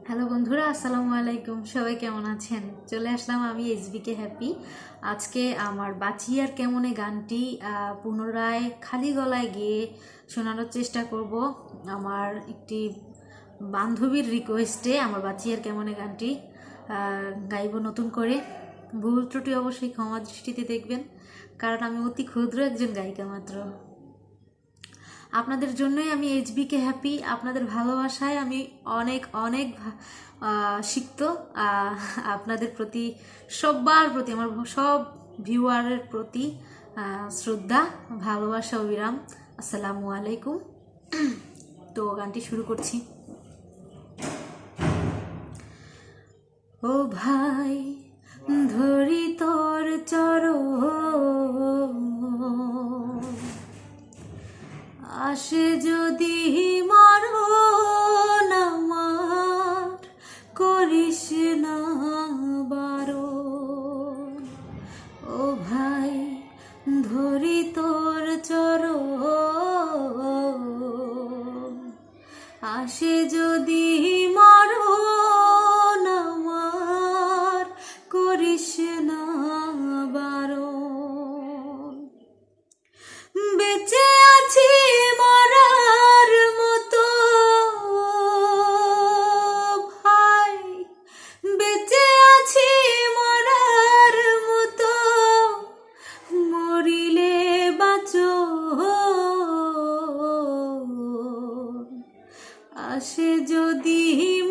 Hello বন্ধুরা, আসসালামু আলাইকুম। সবাই কেমন আছেন? চলে আসলাম আমি এসবিকে হ্যাপি। আজকে আমার বাঁচি আর কেমনে গানটি পুনরায় খালি গলায় গেয়ে শোনানোর চেষ্টা করব। আমার একটি বান্ধবীর রিকোয়েস্টে আমার বাঁচি আর কেমনে গানটি গাইব নতুন করে। ভুল ত্রুটি অবশ্যই ক্ষমা দৃষ্টিতে দেখবেন, কারণ আমি অতি ক্ষুদ্র একজন গায়িকা মাত্র। আপনাদের জন্যই আমি এইচবিকে হ্যাপি। আপনাদের ভালোবাসায় আমি অনেক অনেক সিক্ত। আপনাদের প্রতি, সবার প্রতি, আমার সব ভিউয়ারের প্রতি শ্রদ্ধা, ভালোবাসা, অবিরাম। আসসালামু আলাইকুম। তো গানটি শুরু করছি। ও ভাই, ধরি তোর চরণ, আসে যদি মরণ আমার, করিস না বারণ। ও ভাই, ধরি তোর চরণ, আসে যদি মরণ আমার, করিস না বারণ। বেঁচে আছি মরার মতো ভাই, বেঁচে আছি মরার মতো, মরিলে বাঁচো। আসে যদি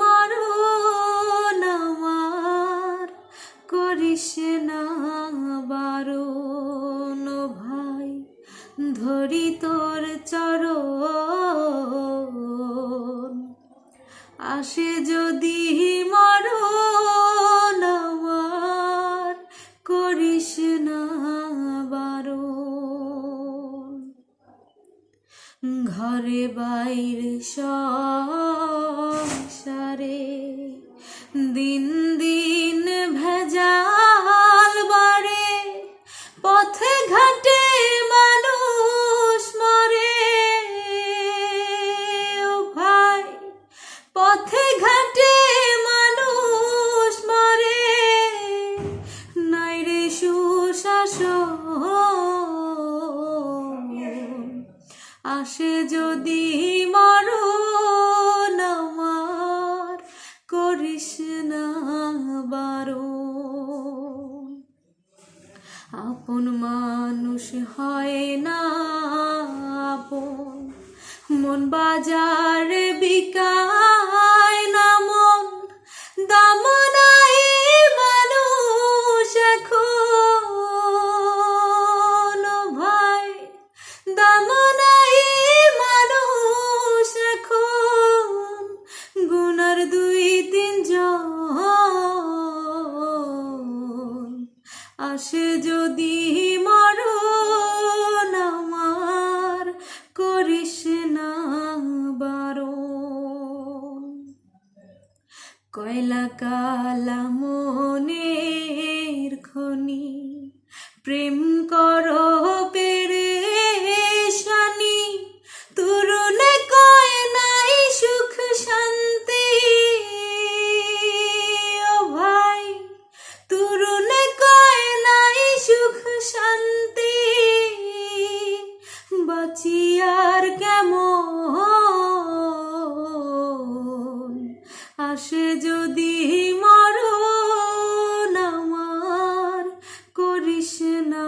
মরণ আমার, করিস না বারণ। ভাই, ধরি তোর চরণ, আসে যদি মরণ আমার, করিস না বারণ। ঘরে বাইরে সংসারে দিন দিন ভেজাল বাড়ে, পথে ঘাটে মানুষ মরে। ও ভাই, পথে ঘাটে মানুষ মরে, নাই রে সুশাসন। আসে যদি মরণ আমার, করিস না বারণ। আপন মানুষ হয় না আপন, মন বাজারে বিকায় না মন। দাম নাই মানুষ এখন। ও ভাই, দাম নাই মানুষ এখন, গুনার দুই তিনজন। আসে যদি মরণ আমার, করিস না বারণ। কয়লা কালা মনের খনি, প্রেম করো পেরেশানি, তরুণে কয় নাই সুখ শান্তি। ও ভাই, তরুণে কয় নাই সুখ শান্তি, বাঁচি আর কেমন। আসে যদি মরণ আমার, করিস না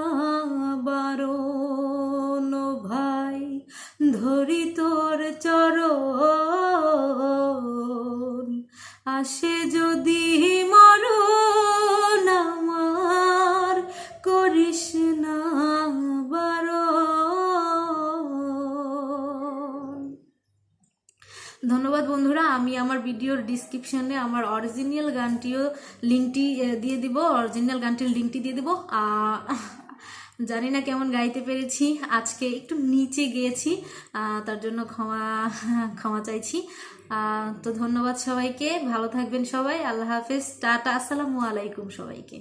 বারণ। ভাই, ধরি তোর চরণ, আসে যদি মরণ আমার, করিস না বারণ। ধন্যবাদ বন্ধুরা। আমি আমার ভিডিওর ডিসক্রিপশনে আমার অরিজিনাল গানটিও লিঙ্কটি দিয়ে দিব, অরিজিনাল গানটির লিঙ্কটি দিয়ে দিব। জানি না কেমন গাইতে পেরেছি, আজকে একটু নিচে গিয়েছি, তার জন্য ক্ষমা চাইছি। তো ধন্যবাদ সবাইকে, ভালো থাকবেন সবাই। আল্লাহ হাফেজ, টাটা, আসসালামু আলাইকুম সবাইকে।